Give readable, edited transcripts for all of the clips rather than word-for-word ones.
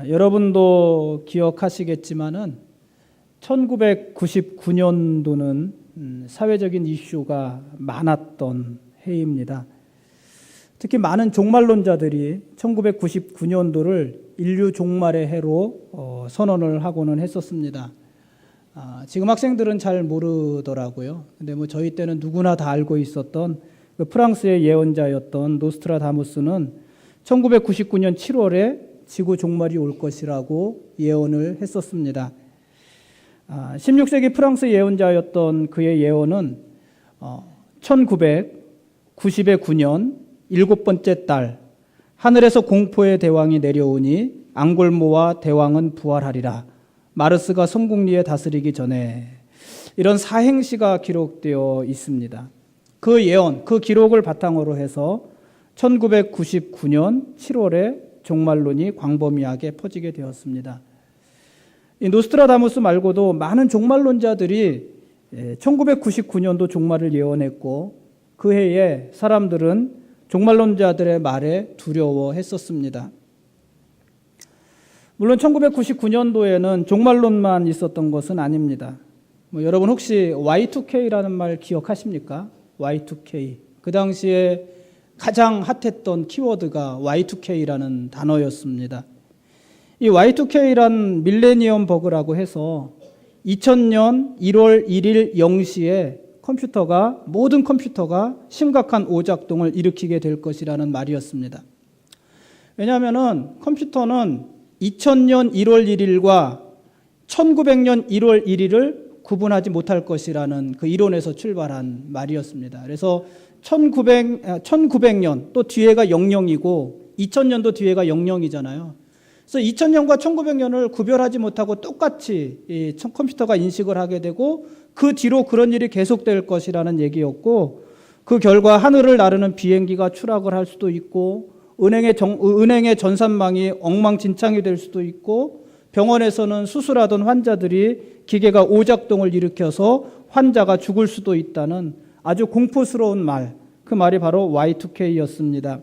여러분도 기억하시겠지만은 1999년도는 사회적인 이슈가 많았던 해입니다. 특히 많은 종말론자들이 1999년도를 인류 종말의 해로 선언을 하고는 했었습니다. 지금 학생들은 잘 모르더라고요. 근데 저희 때는 누구나 다 알고 있었던 그 프랑스의 예언자였던 노스트라다무스는 1999년 7월에 지구 종말이 올 것이라고 예언을 했었습니다. 16세기 프랑스 예언자였던 그의 예언은 1990의 9년 일곱 번째 달 하늘에서 공포의 대왕이 내려오니 앙골모와 대왕은 부활하리라. 마르스가 성공리에 다스리기 전에, 이런 사행시가 기록되어 있습니다. 그 예언, 그 기록을 바탕으로 해서 1999년 7월에 종말론이 광범위하게 퍼지게 되었습니다. 이 노스트라다무스 말고도 많은 종말론자들이 1999년도 종말을 예언했고, 그 해에 사람들은 종말론자들의 말에 두려워했었습니다. 물론 1999년도에는 종말론만 있었던 것은 아닙니다. 여러분 혹시 Y2K라는 말 기억하십니까? Y2K. 그 당시에 가장 핫했던 키워드가 Y2K라는 단어였습니다. 이 Y2K란 밀레니엄 버그라고 해서 2000년 1월 1일 0시에 모든 컴퓨터가 심각한 오작동을 일으키게 될 것이라는 말이었습니다. 왜냐하면 컴퓨터는 2000년 1월 1일과 1900년 1월 1일을 구분하지 못할 것이라는 그 이론에서 출발한 말이었습니다. 그래서 1900년 또 뒤에가 00이고 2000년도 뒤에가 00이잖아요. 그래서 2000년과 1900년을 구별하지 못하고 똑같이 이 컴퓨터가 인식을 하게 되고, 그 뒤로 그런 일이 계속될 것이라는 얘기였고, 그 결과 하늘을 나르는 비행기가 추락을 할 수도 있고, 은행의 전산망이 엉망진창이 될 수도 있고, 병원에서는 수술하던 환자들이 기계가 오작동을 일으켜서 환자가 죽을 수도 있다는 아주 공포스러운 말, 그 말이 바로 Y2K였습니다.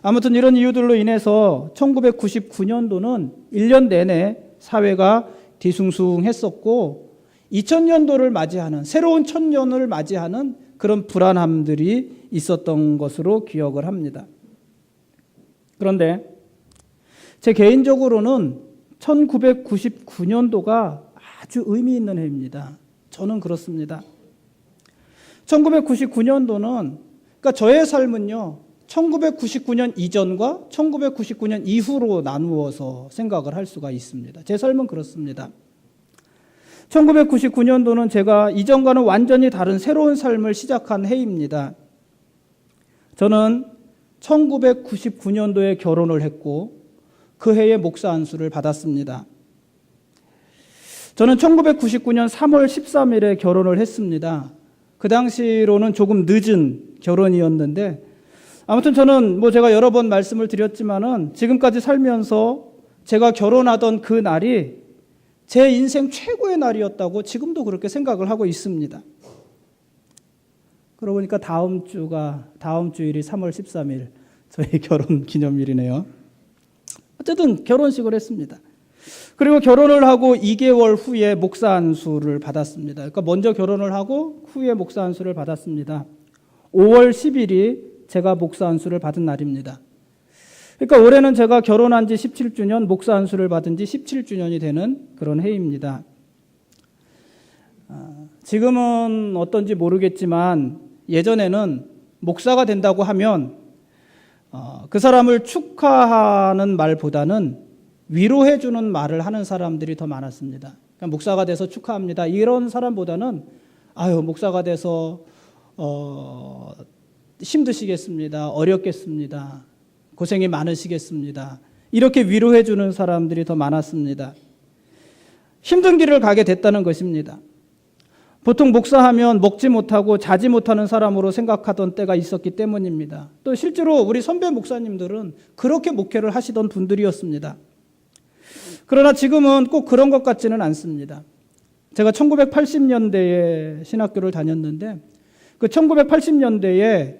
아무튼 이런 이유들로 인해서 1999년도는 1년 내내 사회가 뒤숭숭했었고, 2000년도를 맞이하는, 새로운 천년을 맞이하는 그런 불안함들이 있었던 것으로 기억을 합니다. 그런데 제 개인적으로는 1999년도가 아주 의미 있는 해입니다. 저는 그렇습니다. 1999년도는, 그러니까 저의 삶은요, 1999년 이전과 1999년 이후로 나누어서 생각을 할 수가 있습니다. 제 삶은 그렇습니다. 1999년도는 제가 이전과는 완전히 다른 새로운 삶을 시작한 해입니다. 저는 1999년도에 결혼을 했고, 그 해에 목사 안수를 받았습니다. 저는 1999년 3월 13일에 결혼을 했습니다. 그 당시로는 조금 늦은 결혼이었는데, 아무튼 저는 제가 여러 번 말씀을 드렸지만은 지금까지 살면서 제가 결혼하던 그 날이 제 인생 최고의 날이었다고 지금도 그렇게 생각을 하고 있습니다. 그러고 보니까 다음 주일이 3월 13일 저희 결혼 기념일이네요. 어쨌든 결혼식을 했습니다. 그리고 결혼을 하고 2개월 후에 목사 안수를 받았습니다. 그러니까 먼저 결혼을 하고 후에 목사 안수를 받았습니다. 5월 10일이 제가 목사 안수를 받은 날입니다. 그러니까 올해는 제가 결혼한 지 17주년, 목사 안수를 받은 지 17주년이 되는 그런 해입니다. 지금은 어떤지 모르겠지만 예전에는 목사가 된다고 하면 그 사람을 축하하는 말보다는 위로해주는 말을 하는 사람들이 더 많았습니다. 그러니까 목사가 돼서 축하합니다, 이런 사람보다는 목사가 돼서 힘드시겠습니다, 어렵겠습니다, 고생이 많으시겠습니다, 이렇게 위로해주는 사람들이 더 많았습니다. 힘든 길을 가게 됐다는 것입니다. 보통 목사하면 먹지 못하고 자지 못하는 사람으로 생각하던 때가 있었기 때문입니다. 또 실제로 우리 선배 목사님들은 그렇게 목회를 하시던 분들이었습니다. 그러나 지금은 꼭 그런 것 같지는 않습니다. 제가 1980년대에 신학교를 다녔는데, 그 1980년대에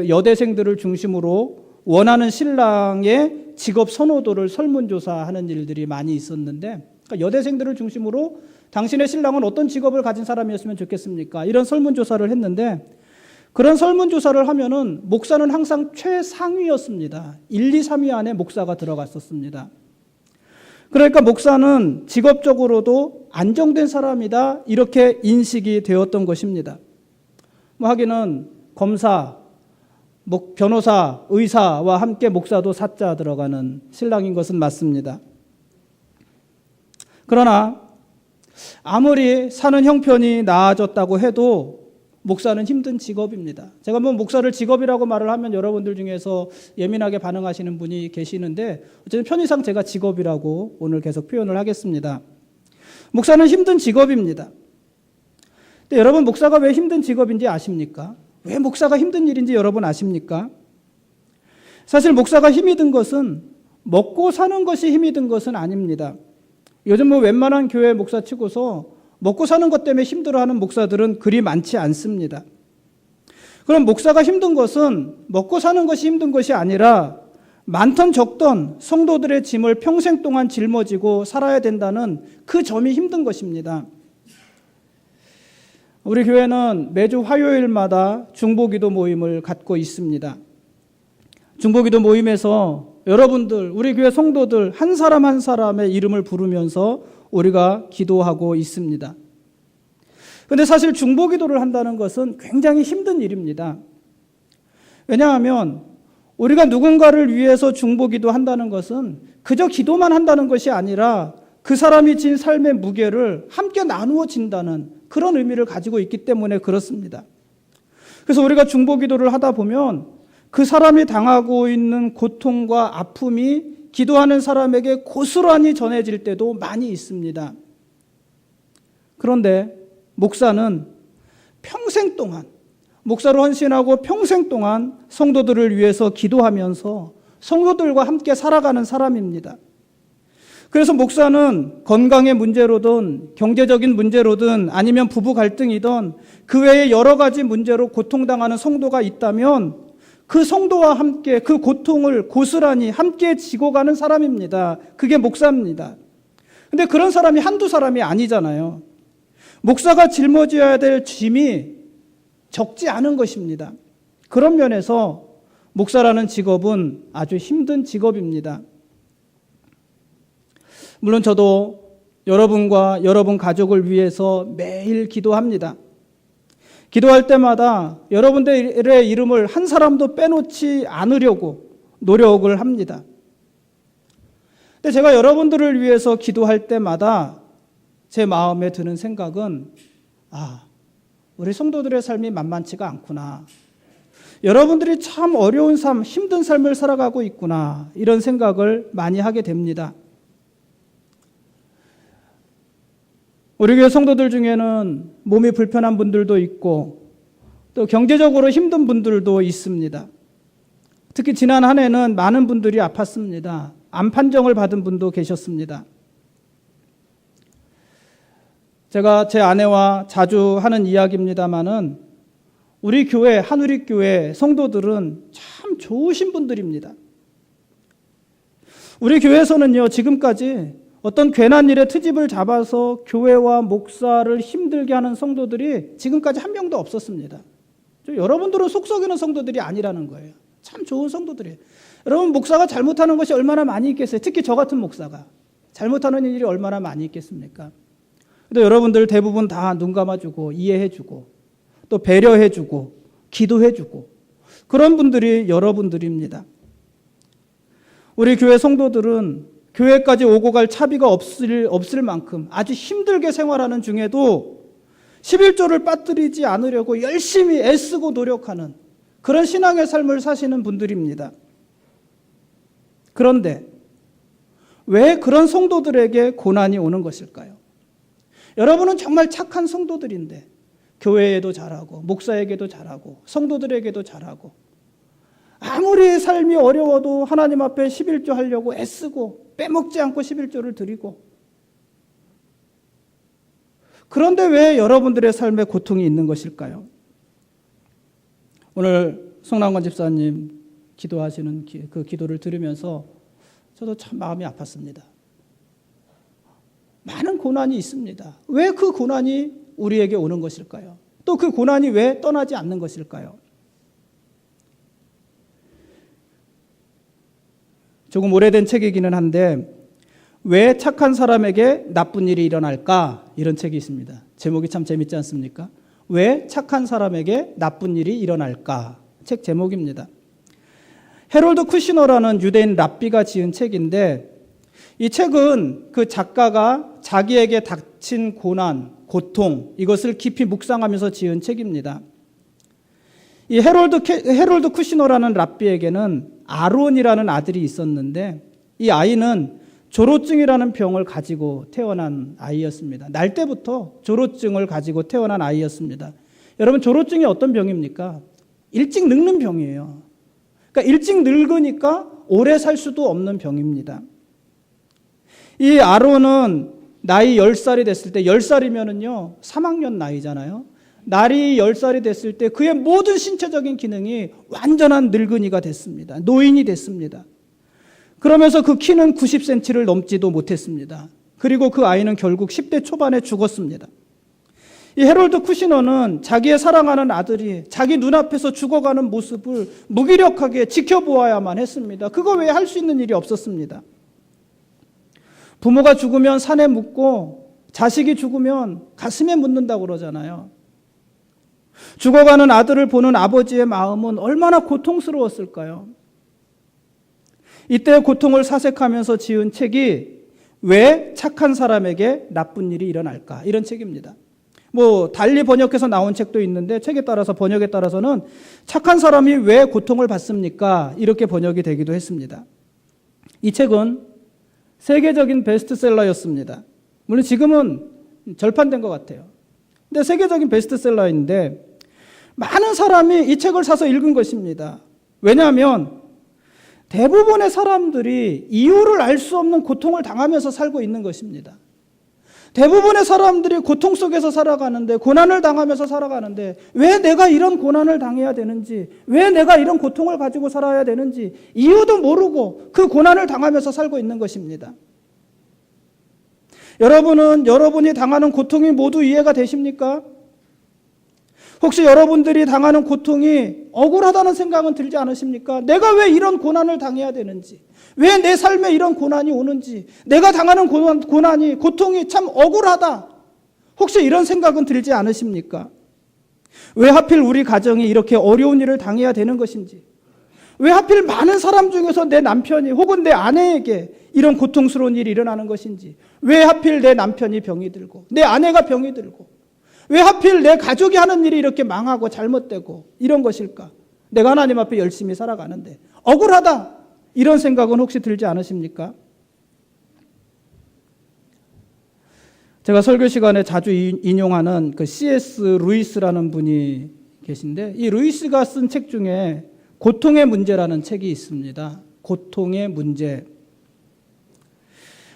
여대생들을 중심으로 원하는 신랑의 직업 선호도를 설문조사하는 일들이 많이 있었는데, 그러니까 여대생들을 중심으로 당신의 신랑은 어떤 직업을 가진 사람이었으면 좋겠습니까? 이런 설문조사를 했는데, 그런 설문조사를 하면은 목사는 항상 최상위였습니다. 1, 2, 3위 안에 목사가 들어갔었습니다. 그러니까 목사는 직업적으로도 안정된 사람이다, 이렇게 인식이 되었던 것입니다. 하기는 검사, 변호사, 의사와 함께 목사도 사자 들어가는 신랑인 것은 맞습니다. 그러나 아무리 사는 형편이 나아졌다고 해도 목사는 힘든 직업입니다. 제가 뭐 목사를 직업이라고 말을 하면 여러분들 중에서 예민하게 반응하시는 분이 계시는데, 어쨌든 편의상 제가 직업이라고 오늘 계속 표현을 하겠습니다. 목사는 힘든 직업입니다. 근데 여러분, 목사가 왜 힘든 직업인지 아십니까? 왜 목사가 힘든 일인지 여러분 아십니까? 사실 목사가 힘이 든 것은 먹고 사는 것이 힘이 든 것은 아닙니다. 요즘 뭐 웬만한 교회 목사 치고서 먹고 사는 것 때문에 힘들어하는 목사들은 그리 많지 않습니다. 그럼 목사가 힘든 것은 먹고 사는 것이 힘든 것이 아니라 많던 적던 성도들의 짐을 평생 동안 짊어지고 살아야 된다는 그 점이 힘든 것입니다. 우리 교회는 매주 화요일마다 중보기도 모임을 갖고 있습니다. 중보기도 모임에서 여러분들, 우리 교회 성도들 한 사람 한 사람의 이름을 부르면서 우리가 기도하고 있습니다. 그런데 사실 중보기도를 한다는 것은 굉장히 힘든 일입니다. 왜냐하면 우리가 누군가를 위해서 중보기도 한다는 것은 그저 기도만 한다는 것이 아니라 그 사람이 진 삶의 무게를 함께 나누어 진다는 그런 의미를 가지고 있기 때문에 그렇습니다. 그래서 우리가 중보기도를 하다 보면 그 사람이 당하고 있는 고통과 아픔이 기도하는 사람에게 고스란히 전해질 때도 많이 있습니다. 그런데 목사는 평생 동안, 목사로 헌신하고 평생 동안 성도들을 위해서 기도하면서 성도들과 함께 살아가는 사람입니다. 그래서 목사는 건강의 문제로든 경제적인 문제로든 아니면 부부 갈등이든 그 외에 여러 가지 문제로 고통당하는 성도가 있다면 그 성도와 함께 그 고통을 고스란히 함께 지고 가는 사람입니다. 그게 목사입니다. 근데 그런 사람이 한두 사람이 아니잖아요. 목사가 짊어져야 될 짐이 적지 않은 것입니다. 그런 면에서 목사라는 직업은 아주 힘든 직업입니다. 물론 저도 여러분과 여러분 가족을 위해서 매일 기도합니다. 기도할 때마다 여러분들의 이름을 한 사람도 빼놓지 않으려고 노력을 합니다. 근데 제가 여러분들을 위해서 기도할 때마다 제 마음에 드는 생각은, 우리 성도들의 삶이 만만치가 않구나. 여러분들이 참 어려운 삶, 힘든 삶을 살아가고 있구나. 이런 생각을 많이 하게 됩니다. 우리 교회 성도들 중에는 몸이 불편한 분들도 있고 또 경제적으로 힘든 분들도 있습니다. 특히 지난 한 해는 많은 분들이 아팠습니다. 암 판정을 받은 분도 계셨습니다. 제가 제 아내와 자주 하는 이야기입니다마는 우리 교회, 한우리교회 성도들은 참 좋으신 분들입니다. 우리 교회에서는요, 지금까지 어떤 괜한 일에 트집을 잡아서 교회와 목사를 힘들게 하는 성도들이 지금까지 한 명도 없었습니다. 여러분들은 속썩이는 성도들이 아니라는 거예요. 참 좋은 성도들이에요. 여러분, 목사가 잘못하는 것이 얼마나 많이 있겠어요? 특히 저 같은 목사가 잘못하는 일이 얼마나 많이 있겠습니까? 근데 여러분들 대부분 다 눈 감아주고 이해해주고 또 배려해주고 기도해주고 그런 분들이 여러분들입니다. 우리 교회 성도들은 교회까지 오고 갈 차비가 없을 만큼 아주 힘들게 생활하는 중에도 11조를 빠뜨리지 않으려고 열심히 애쓰고 노력하는 그런 신앙의 삶을 사시는 분들입니다. 그런데 왜 그런 성도들에게 고난이 오는 것일까요? 여러분은 정말 착한 성도들인데 교회에도 잘하고 목사에게도 잘하고 성도들에게도 잘하고 아무리 삶이 어려워도 하나님 앞에 11조 하려고 애쓰고 빼먹지 않고 11조를 드리고, 그런데 왜 여러분들의 삶에 고통이 있는 것일까요? 오늘 송남관 집사님 기도하시는 그 기도를 들으면서 저도 참 마음이 아팠습니다. 많은 고난이 있습니다. 왜 그 고난이 우리에게 오는 것일까요? 또 그 고난이 왜 떠나지 않는 것일까요? 조금 오래된 책이기는 한데 왜 착한 사람에게 나쁜 일이 일어날까? 이런 책이 있습니다. 제목이 참 재밌지 않습니까? 왜 착한 사람에게 나쁜 일이 일어날까? 책 제목입니다. 헤롤드 쿠시너라는 유대인 랍비가 지은 책인데 이 책은 그 작가가 자기에게 닥친 고난, 고통 이것을 깊이 묵상하면서 지은 책입니다. 이 헤롤드 쿠시너라는 랍비에게는 아론이라는 아들이 있었는데 이 아이는 조로증이라는 병을 가지고 태어난 아이였습니다. 날 때부터 조로증을 가지고 태어난 아이였습니다. 여러분 조로증이 어떤 병입니까? 일찍 늙는 병이에요. 그러니까 일찍 늙으니까 오래 살 수도 없는 병입니다. 이 아론은 나이 10살이 됐을 때 10살이면은요 3학년 나이잖아요. 날이 10살이 됐을 때 그의 모든 신체적인 기능이 완전한 늙은이가 됐습니다. 노인이 됐습니다. 그러면서 그 키는 90cm를 넘지도 못했습니다. 그리고 그 아이는 결국 10대 초반에 죽었습니다. 이 헤롤드 쿠시너는 자기의 사랑하는 아들이 자기 눈앞에서 죽어가는 모습을 무기력하게 지켜보아야만 했습니다. 그거 외에 할 수 있는 일이 없었습니다. 부모가 죽으면 산에 묻고 자식이 죽으면 가슴에 묻는다고 그러잖아요. 죽어가는 아들을 보는 아버지의 마음은 얼마나 고통스러웠을까요? 이때의 고통을 사색하면서 지은 책이 왜 착한 사람에게 나쁜 일이 일어날까? 이런 책입니다. 달리 번역해서 나온 책도 있는데 번역에 따라서는 착한 사람이 왜 고통을 받습니까? 이렇게 번역이 되기도 했습니다. 이 책은 세계적인 베스트셀러였습니다. 물론 지금은 절판된 것 같아요. 근데 세계적인 베스트셀러인데 많은 사람이 이 책을 사서 읽은 것입니다. 왜냐하면 대부분의 사람들이 이유를 알 수 없는 고통을 당하면서 살고 있는 것입니다. 대부분의 사람들이 고통 속에서 살아가는데 고난을 당하면서 살아가는데 왜 내가 이런 고난을 당해야 되는지 왜 내가 이런 고통을 가지고 살아야 되는지 이유도 모르고 그 고난을 당하면서 살고 있는 것입니다. 여러분은 여러분이 당하는 고통이 모두 이해가 되십니까? 혹시 여러분들이 당하는 고통이 억울하다는 생각은 들지 않으십니까? 내가 왜 이런 고난을 당해야 되는지, 왜 내 삶에 이런 고난이 오는지, 내가 당하는 고통이 참 억울하다. 혹시 이런 생각은 들지 않으십니까? 왜 하필 우리 가정이 이렇게 어려운 일을 당해야 되는 것인지, 왜 하필 많은 사람 중에서 내 남편이 혹은 내 아내에게 이런 고통스러운 일이 일어나는 것인지, 왜 하필 내 남편이 병이 들고 내 아내가 병이 들고 왜 하필 내 가족이 하는 일이 이렇게 망하고 잘못되고 이런 것일까? 내가 하나님 앞에 열심히 살아가는데 억울하다. 이런 생각은 혹시 들지 않으십니까? 제가 설교 시간에 자주 인용하는 그 C.S. 루이스라는 분이 계신데 이 루이스가 쓴 책 중에 고통의 문제라는 책이 있습니다. 고통의 문제.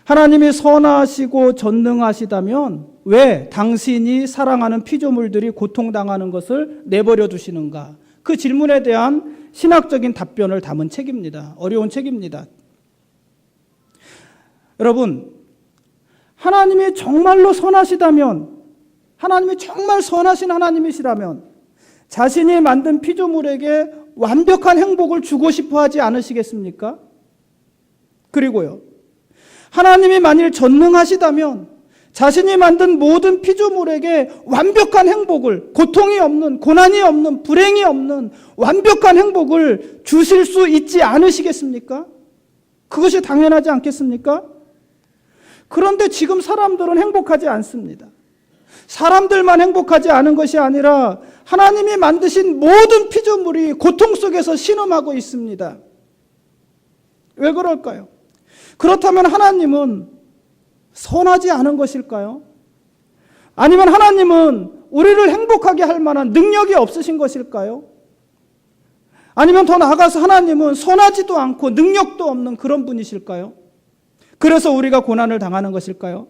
하나님이 선하시고 전능하시다면 왜 당신이 사랑하는 피조물들이 고통당하는 것을 내버려 두시는가? 그 질문에 대한 신학적인 답변을 담은 책입니다. 어려운 책입니다. 여러분, 하나님이 정말로 선하시다면, 하나님이 정말 선하신 하나님이시라면 자신이 만든 피조물에게 완벽한 행복을 주고 싶어 하지 않으시겠습니까? 그리고요, 하나님이 만일 전능하시다면 자신이 만든 모든 피조물에게 완벽한 행복을, 고통이 없는, 고난이 없는, 불행이 없는 완벽한 행복을 주실 수 있지 않으시겠습니까? 그것이 당연하지 않겠습니까? 그런데 지금 사람들은 행복하지 않습니다. 사람들만 행복하지 않은 것이 아니라 하나님이 만드신 모든 피조물이 고통 속에서 신음하고 있습니다. 왜 그럴까요? 그렇다면 하나님은 선하지 않은 것일까요? 아니면 하나님은 우리를 행복하게 할 만한 능력이 없으신 것일까요? 아니면 더 나아가서 하나님은 선하지도 않고 능력도 없는 그런 분이실까요? 그래서 우리가 고난을 당하는 것일까요?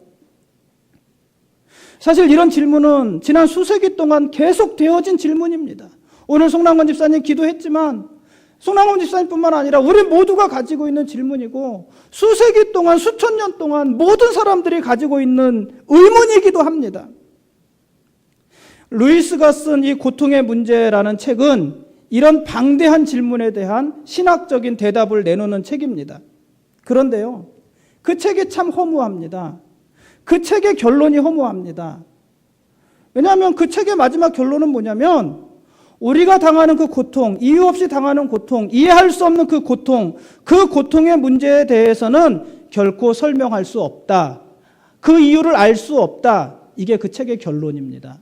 사실 이런 질문은 지난 수세기 동안 계속 되어진 질문입니다. 오늘 송남건 집사님 기도했지만 송남원 집사님뿐만 아니라 우리 모두가 가지고 있는 질문이고 수세기 동안 수천 년 동안 모든 사람들이 가지고 있는 의문이기도 합니다. 루이스가 쓴 이 고통의 문제라는 책은 이런 방대한 질문에 대한 신학적인 대답을 내놓는 책입니다. 그런데요, 그 책이 참 허무합니다. 그 책의 결론이 허무합니다. 왜냐하면 그 책의 마지막 결론은 뭐냐면 우리가 당하는 그 고통, 이유 없이 당하는 고통, 이해할 수 없는 그 고통의 문제에 대해서는 결코 설명할 수 없다. 그 이유를 알 수 없다. 이게 그 책의 결론입니다.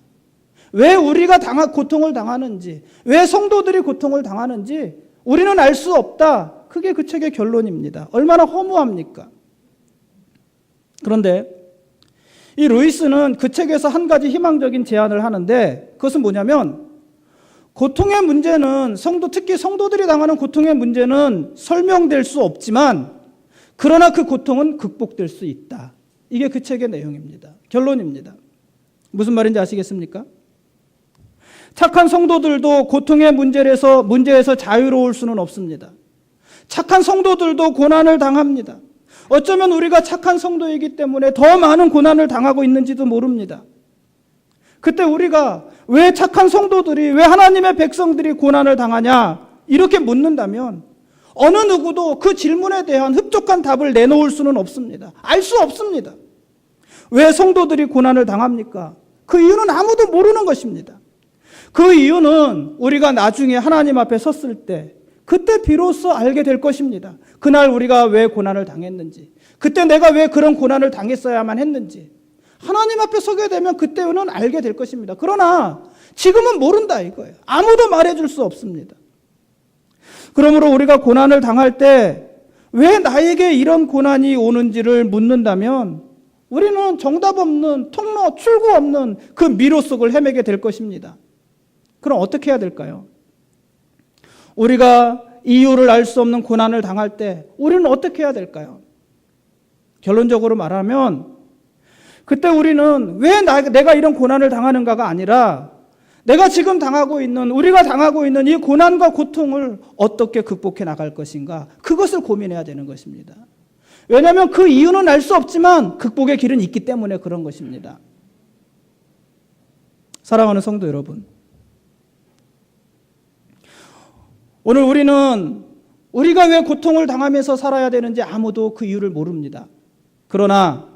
왜 우리가 고통을 당하는지, 왜 성도들이 고통을 당하는지 우리는 알 수 없다. 그게 그 책의 결론입니다. 얼마나 허무합니까? 그런데 이 루이스는 그 책에서 한 가지 희망적인 제안을 하는데 그것은 뭐냐면 고통의 문제는 특히 성도들이 당하는 고통의 문제는 설명될 수 없지만 그러나 그 고통은 극복될 수 있다. 이게 그 책의 내용입니다. 결론입니다. 무슨 말인지 아시겠습니까? 착한 성도들도 고통의 문제에서 자유로울 수는 없습니다. 착한 성도들도 고난을 당합니다. 어쩌면 우리가 착한 성도이기 때문에 더 많은 고난을 당하고 있는지도 모릅니다. 그때 우리가 왜 착한 성도들이, 왜 하나님의 백성들이 고난을 당하냐 이렇게 묻는다면 어느 누구도 그 질문에 대한 흡족한 답을 내놓을 수는 없습니다. 알 수 없습니다. 왜 성도들이 고난을 당합니까? 그 이유는 아무도 모르는 것입니다. 그 이유는 우리가 나중에 하나님 앞에 섰을 때 그때 비로소 알게 될 것입니다. 그날 우리가 왜 고난을 당했는지, 그때 내가 왜 그런 고난을 당했어야만 했는지 하나님 앞에 서게 되면 그때는 알게 될 것입니다. 그러나 지금은 모른다 이거예요. 아무도 말해줄 수 없습니다. 그러므로 우리가 고난을 당할 때 왜 나에게 이런 고난이 오는지를 묻는다면 우리는 정답 없는 통로, 출구 없는 그 미로 속을 헤매게 될 것입니다. 그럼 어떻게 해야 될까요? 우리가 이유를 알 수 없는 고난을 당할 때 우리는 어떻게 해야 될까요? 결론적으로 말하면 그때 우리는 왜 내가 이런 고난을 당하는가가 아니라 내가 지금 우리가 당하고 있는 이 고난과 고통을 어떻게 극복해 나갈 것인가, 그것을 고민해야 되는 것입니다. 왜냐하면 그 이유는 알 수 없지만 극복의 길은 있기 때문에 그런 것입니다. 사랑하는 성도 여러분, 오늘 우리가 왜 고통을 당하면서 살아야 되는지 아무도 그 이유를 모릅니다. 그러나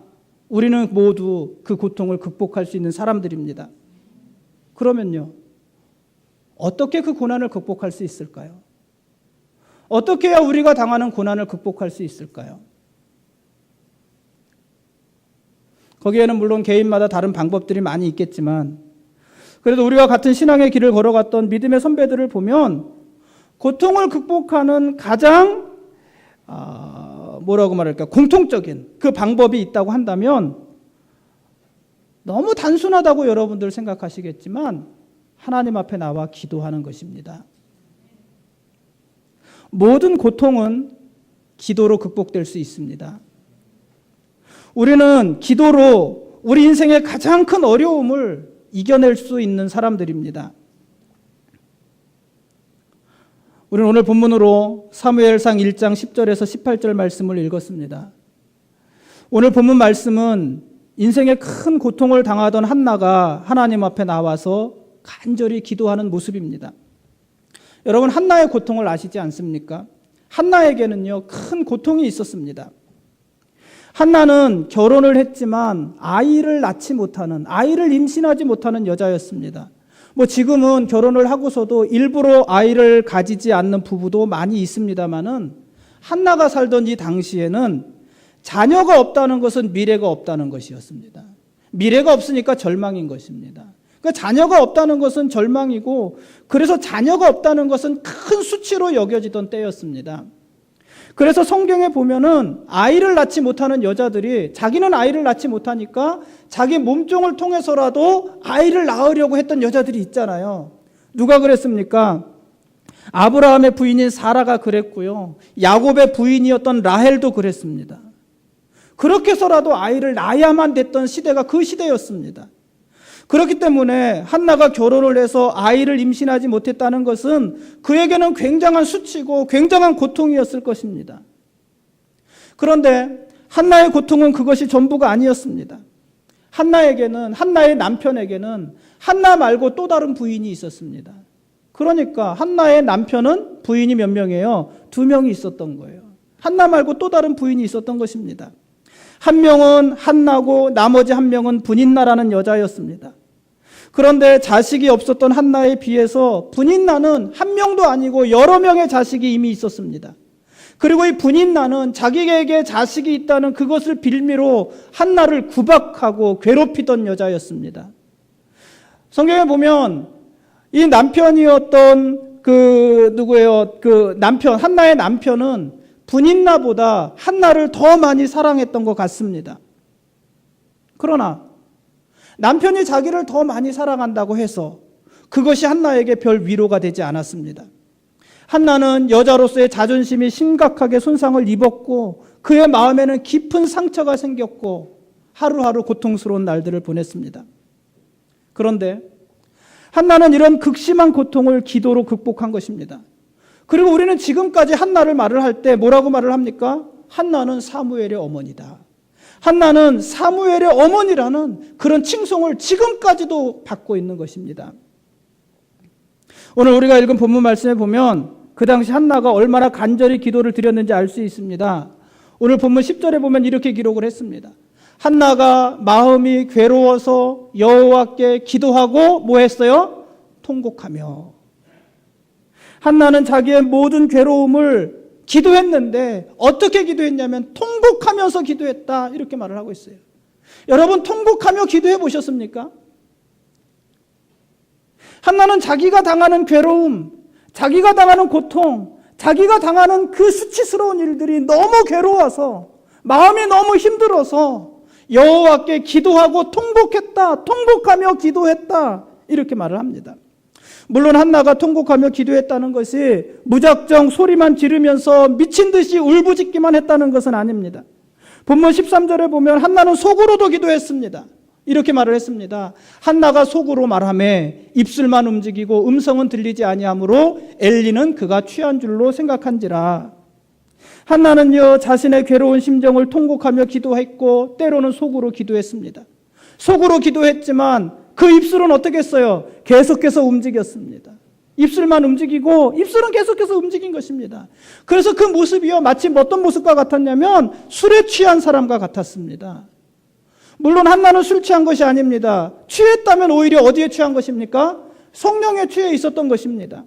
우리는 모두 그 고통을 극복할 수 있는 사람들입니다. 그러면요, 어떻게 그 고난을 극복할 수 있을까요? 어떻게 해야 우리가 당하는 고난을 극복할 수 있을까요? 거기에는 물론 개인마다 다른 방법들이 많이 있겠지만 그래도 우리가 같은 신앙의 길을 걸어갔던 믿음의 선배들을 보면 고통을 극복하는 가장 공통적인 그 방법이 있다고 한다면 너무 단순하다고 여러분들 생각하시겠지만 하나님 앞에 나와 기도하는 것입니다. 모든 고통은 기도로 극복될 수 있습니다. 우리는 기도로 우리 인생의 가장 큰 어려움을 이겨낼 수 있는 사람들입니다. 우리는 오늘 본문으로 사무엘상 1장 10절에서 18절 말씀을 읽었습니다. 오늘 본문 말씀은 인생의 큰 고통을 당하던 한나가 하나님 앞에 나와서 간절히 기도하는 모습입니다. 여러분, 한나의 고통을 아시지 않습니까? 한나에게는요, 큰 고통이 있었습니다. 한나는 결혼을 했지만 아이를 임신하지 못하는 여자였습니다. 지금은 결혼을 하고서도 일부러 아이를 가지지 않는 부부도 많이 있습니다만은 한나가 살던 이 당시에는 자녀가 없다는 것은 미래가 없다는 것이었습니다. 미래가 없으니까 절망인 것입니다. 그러니까 자녀가 없다는 것은 절망이고, 그래서 자녀가 없다는 것은 큰 수치로 여겨지던 때였습니다. 그래서 성경에 보면은 아이를 낳지 못하는 여자들이 자기는 아이를 낳지 못하니까 자기 몸종을 통해서라도 아이를 낳으려고 했던 여자들이 있잖아요. 누가 그랬습니까? 아브라함의 부인인 사라가 그랬고요. 야곱의 부인이었던 라헬도 그랬습니다. 그렇게 해서라도 아이를 낳아야만 됐던 시대가 그 시대였습니다. 그렇기 때문에 한나가 결혼을 해서 아이를 임신하지 못했다는 것은 그에게는 굉장한 수치고 굉장한 고통이었을 것입니다. 그런데 한나의 고통은 그것이 전부가 아니었습니다. 한나의 남편에게는 한나 말고 또 다른 부인이 있었습니다. 그러니까 한나의 남편은 부인이 몇 명이에요? 2명이 있었던 거예요. 한나 말고 또 다른 부인이 있었던 것입니다. 한 명은 한나고 나머지 한 명은 분인나라는 여자였습니다. 그런데 자식이 없었던 한나에 비해서 분인나는 한 명도 아니고 여러 명의 자식이 이미 있었습니다. 그리고 이 분인나는 자기에게 자식이 있다는 그것을 빌미로 한나를 구박하고 괴롭히던 여자였습니다. 성경에 보면 이 남편이었던 한나의 남편은 분인나보다 한나를 더 많이 사랑했던 것 같습니다. 그러나 남편이 자기를 더 많이 사랑한다고 해서 그것이 한나에게 별 위로가 되지 않았습니다. 한나는 여자로서의 자존심이 심각하게 손상을 입었고 그의 마음에는 깊은 상처가 생겼고 하루하루 고통스러운 날들을 보냈습니다. 그런데 한나는 이런 극심한 고통을 기도로 극복한 것입니다. 그리고 우리는 지금까지 한나를 말을 할 때 뭐라고 말을 합니까? 한나는 사무엘의 어머니다. 한나는 사무엘의 어머니라는 그런 칭송을 지금까지도 받고 있는 것입니다. 오늘 우리가 읽은 본문 말씀에 보면 그 당시 한나가 얼마나 간절히 기도를 드렸는지 알 수 있습니다. 오늘 본문 10절에 보면 이렇게 기록을 했습니다. 한나가 마음이 괴로워서 여호와께 기도하고 뭐 했어요? 통곡하며. 한나는 자기의 모든 괴로움을 기도했는데 어떻게 기도했냐면 통곡하면서 기도했다 이렇게 말을 하고 있어요. 여러분 통곡하며 기도해 보셨습니까? 한나는 자기가 당하는 괴로움, 자기가 당하는 고통, 자기가 당하는 그 수치스러운 일들이 너무 괴로워서 마음이 너무 힘들어서 여호와께 기도하고 통곡했다, 통곡하며 기도했다 이렇게 말을 합니다. 물론 한나가 통곡하며 기도했다는 것이 무작정 소리만 지르면서 미친 듯이 울부짖기만 했다는 것은 아닙니다. 본문 13절에 보면 한나는 속으로도 기도했습니다. 이렇게 말을 했습니다. 한나가 속으로 말하며 입술만 움직이고 음성은 들리지 아니하므로 엘리는 그가 취한 줄로 생각한지라. 한나는요 자신의 괴로운 심정을 통곡하며 기도했고 때로는 속으로 기도했습니다. 속으로 기도했지만 그 입술은 어떻게 했어요? 계속해서 움직였습니다. 입술만 움직이고 입술은 계속해서 움직인 것입니다. 그래서 그 모습이요 마치 어떤 모습과 같았냐면 술에 취한 사람과 같았습니다. 물론 한나는 술 취한 것이 아닙니다. 취했다면 오히려 어디에 취한 것입니까? 성령에 취해 있었던 것입니다.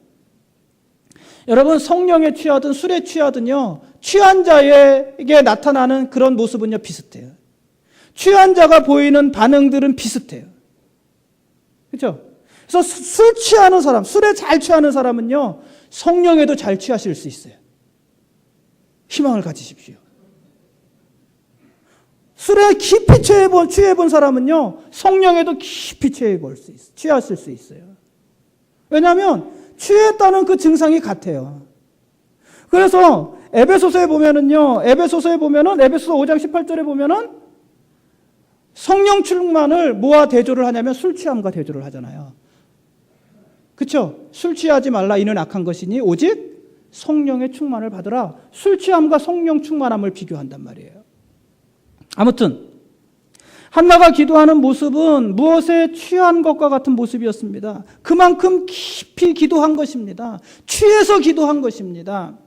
여러분 성령에 취하든 술에 취하든요 취한 자에게 나타나는 그런 모습은요 비슷해요. 취한 자가 보이는 반응들은 비슷해요. 그렇죠? 그래서 술 취하는 사람, 술에 잘 취하는 사람은요 성령에도 잘 취하실 수 있어요. 희망을 가지십시오. 술에 깊이 취해본 사람은요 성령에도 깊이 취하실 수 있어요. 왜냐하면 취했다는 그 증상이 같아요. 그래서 에베소서에 보면은 에베소서 5장 18절에 보면은 성령 충만을 뭐와 대조를 하냐면 술 취함과 대조를 하잖아요. 그렇죠? 술 취하지 말라 이는 악한 것이니 오직 성령의 충만을 받으라. 술 취함과 성령 충만함을 비교한단 말이에요. 아무튼 한나가 기도하는 모습은 무엇에 취한 것과 같은 모습이었습니다. 그만큼 깊이 기도한 것입니다. 취해서 기도한 것입니다.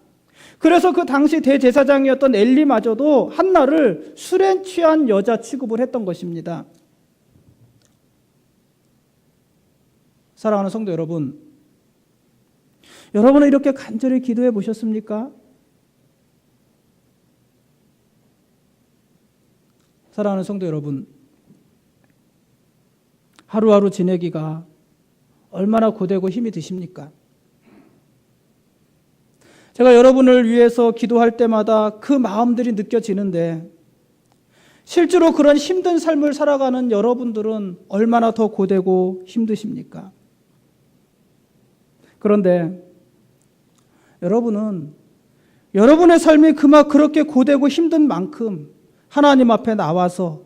그래서 그 당시 대제사장이었던 엘리마저도 한나를 술에 취한 여자 취급을 했던 것입니다. 사랑하는 성도 여러분, 여러분은 이렇게 간절히 기도해 보셨습니까? 사랑하는 성도 여러분, 하루하루 지내기가 얼마나 고되고 힘이 드십니까? 제가 여러분을 위해서 기도할 때마다 그 마음들이 느껴지는데 실제로 그런 힘든 삶을 살아가는 여러분들은 얼마나 더 고되고 힘드십니까? 그런데 여러분은 여러분의 삶이 그렇게 고되고 힘든 만큼 하나님 앞에 나와서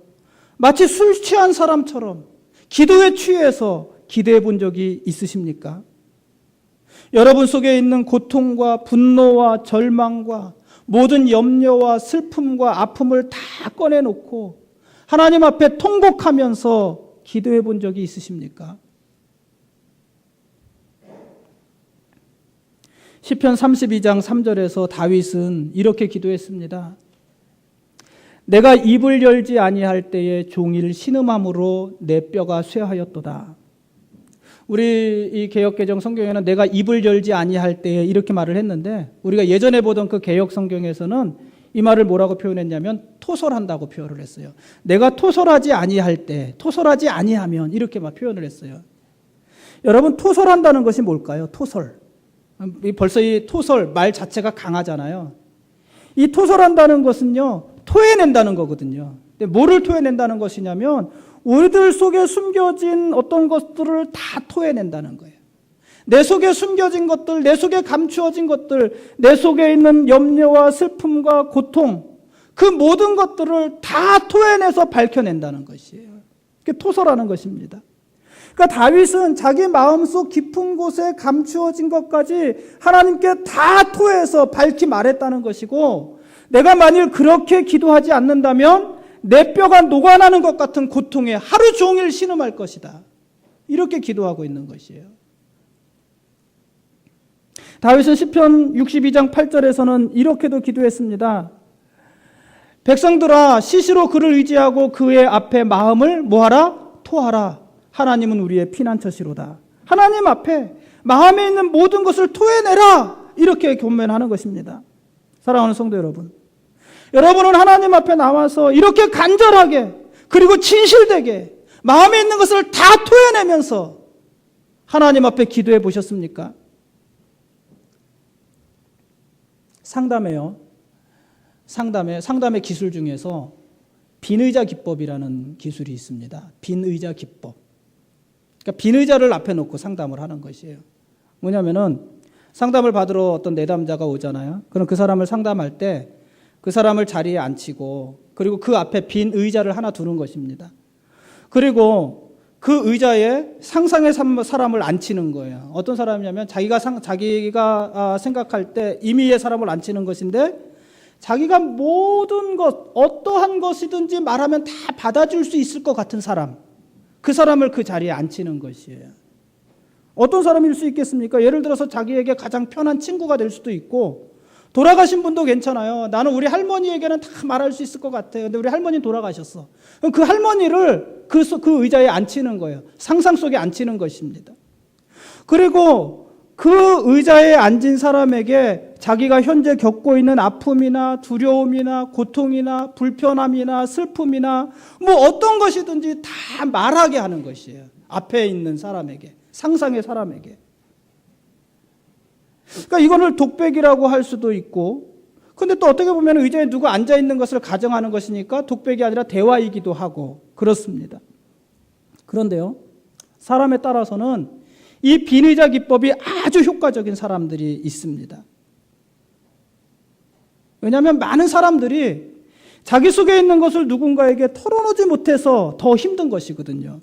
마치 술 취한 사람처럼 기도에 취해서 기도해 본 적이 있으십니까? 여러분 속에 있는 고통과 분노와 절망과 모든 염려와 슬픔과 아픔을 다 꺼내놓고 하나님 앞에 통곡하면서 기도해 본 적이 있으십니까? 시편 32장 3절에서 다윗은 이렇게 기도했습니다. 내가 입을 열지 아니할 때에 종일 신음함으로 내 뼈가 쇠하였도다. 우리 이 개역개정 성경에는 내가 입을 열지 아니할 때에 이렇게 말을 했는데, 우리가 예전에 보던 그 개역 성경에서는 이 말을 뭐라고 표현했냐면 토설한다고 표현을 했어요. 내가 토설하지 아니할 때, 토설하지 아니하면 이렇게 막 표현을 했어요. 여러분, 토설한다는 것이 뭘까요? 토설. 벌써 이 토설 말 자체가 강하잖아요. 이 토설한다는 것은요, 토해낸다는 거거든요. 근데 뭐를 토해낸다는 것이냐면 우리들 속에 숨겨진 어떤 것들을 다 토해낸다는 거예요. 내 속에 숨겨진 것들, 내 속에 감추어진 것들, 내 속에 있는 염려와 슬픔과 고통, 그 모든 것들을 다 토해내서 밝혀낸다는 것이에요. 그게 토설하는 것입니다. 그러니까 다윗은 자기 마음속 깊은 곳에 감추어진 것까지 하나님께 다 토해서 밝히 말했다는 것이고, 내가 만일 그렇게 기도하지 않는다면 내 뼈가 녹아나는 것 같은 고통에 하루 종일 신음할 것이다. 이렇게 기도하고 있는 것이에요. 다윗은 시편 62장 8절에서는 이렇게도 기도했습니다. 백성들아, 시시로 그를 의지하고 그의 앞에 마음을 뭐하라? 토하라. 하나님은 우리의 피난처시로다. 하나님 앞에 마음에 있는 모든 것을 토해내라. 이렇게 권면하는 것입니다. 사랑하는 성도 여러분, 여러분은 하나님 앞에 나와서 이렇게 간절하게 그리고 진실되게 마음에 있는 것을 다 토해내면서 하나님 앞에 기도해 보셨습니까? 상담의 기술 중에서 빈의자 기법이라는 기술이 있습니다. 빈의자 기법. 그러니까 빈의자를 앞에 놓고 상담을 하는 것이에요. 뭐냐면은 상담을 받으러 어떤 내담자가 오잖아요. 그럼 그 사람을 상담할 때 그 사람을 자리에 앉히고, 그리고 그 앞에 빈 의자를 하나 두는 것입니다. 그리고 그 의자에 상상의 사람을 앉히는 거예요. 어떤 사람이냐면 자기가 생각할 때 임의의 사람을 앉히는 것인데, 자기가 모든 것, 어떠한 것이든지 말하면 다 받아줄 수 있을 것 같은 사람, 그 사람을 그 자리에 앉히는 것이에요. 어떤 사람일 수 있겠습니까? 예를 들어서 자기에게 가장 편한 친구가 될 수도 있고, 돌아가신 분도 괜찮아요. 나는 우리 할머니에게는 다 말할 수 있을 것 같아요. 근데 우리 할머니 돌아가셨어. 그럼 그 할머니를 그 의자에 앉히는 거예요. 상상 속에 앉히는 것입니다. 그리고 그 의자에 앉은 사람에게 자기가 현재 겪고 있는 아픔이나 두려움이나 고통이나 불편함이나 슬픔이나 뭐 어떤 것이든지 다 말하게 하는 것이에요. 앞에 있는 사람에게, 상상의 사람에게. 그러니까 이거를 독백이라고 할 수도 있고, 근데 또 어떻게 보면 의자에 누구 앉아 있는 것을 가정하는 것이니까 독백이 아니라 대화이기도 하고 그렇습니다. 그런데요, 사람에 따라서는 이 빈의자 기법이 아주 효과적인 사람들이 있습니다. 왜냐하면 많은 사람들이 자기 속에 있는 것을 누군가에게 털어놓지 못해서 더 힘든 것이거든요.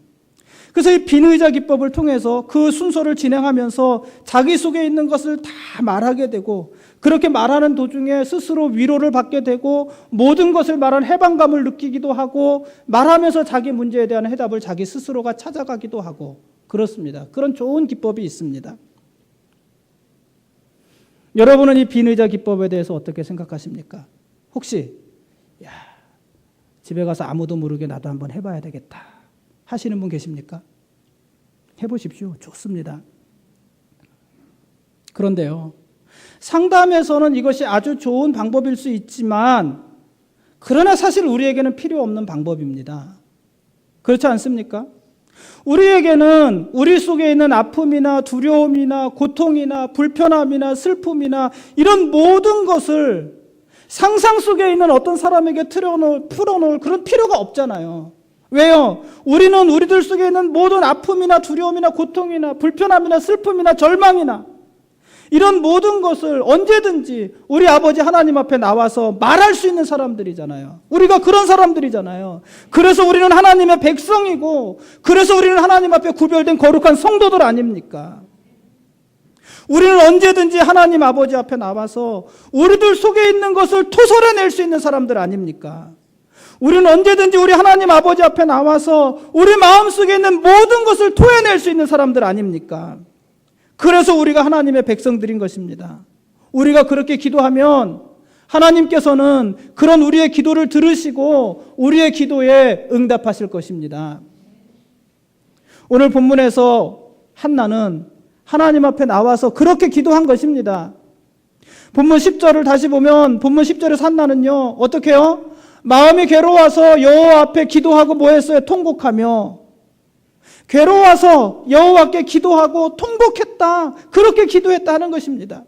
그래서 이 빈의자 기법을 통해서 그 순서를 진행하면서 자기 속에 있는 것을 다 말하게 되고, 그렇게 말하는 도중에 스스로 위로를 받게 되고, 모든 것을 말한 해방감을 느끼기도 하고, 말하면서 자기 문제에 대한 해답을 자기 스스로가 찾아가기도 하고 그렇습니다. 그런 좋은 기법이 있습니다. 여러분은 이 빈의자 기법에 대해서 어떻게 생각하십니까? 혹시 집에 가서 아무도 모르게 나도 한번 해봐야 되겠다 하시는 분 계십니까? 해보십시오. 좋습니다. 그런데요, 상담에서는 이것이 아주 좋은 방법일 수 있지만, 그러나 사실 우리에게는 필요 없는 방법입니다. 그렇지 않습니까? 우리에게는 우리 속에 있는 아픔이나 두려움이나 고통이나 불편함이나 슬픔이나 이런 모든 것을 상상 속에 있는 어떤 사람에게 풀어놓을 그런 필요가 없잖아요. 왜요? 우리는 우리들 속에 있는 모든 아픔이나 두려움이나 고통이나 불편함이나 슬픔이나 절망이나 이런 모든 것을 언제든지 우리 아버지 하나님 앞에 나와서 말할 수 있는 사람들이잖아요. 우리가 그런 사람들이잖아요. 그래서 우리는 하나님의 백성이고, 그래서 우리는 하나님 앞에 구별된 거룩한 성도들 아닙니까? 우리는 언제든지 하나님 아버지 앞에 나와서 우리들 속에 있는 것을 토설해낼 수 있는 사람들 아닙니까? 우리는 언제든지 우리 하나님 아버지 앞에 나와서 우리 마음속에 있는 모든 것을 토해낼 수 있는 사람들 아닙니까? 그래서 우리가 하나님의 백성들인 것입니다. 우리가 그렇게 기도하면 하나님께서는 그런 우리의 기도를 들으시고 우리의 기도에 응답하실 것입니다. 오늘 본문에서 한나는 하나님 앞에 나와서 그렇게 기도한 것입니다. 본문 10절을 다시 보면 본문 10절에서 한나는요, 어떻게 해요? 마음이 괴로워서 여호와 앞에 기도하고 뭐 했어요? 통곡하며. 괴로워서 여호와께 기도하고 통곡했다. 그렇게 기도했다 하는 것입니다.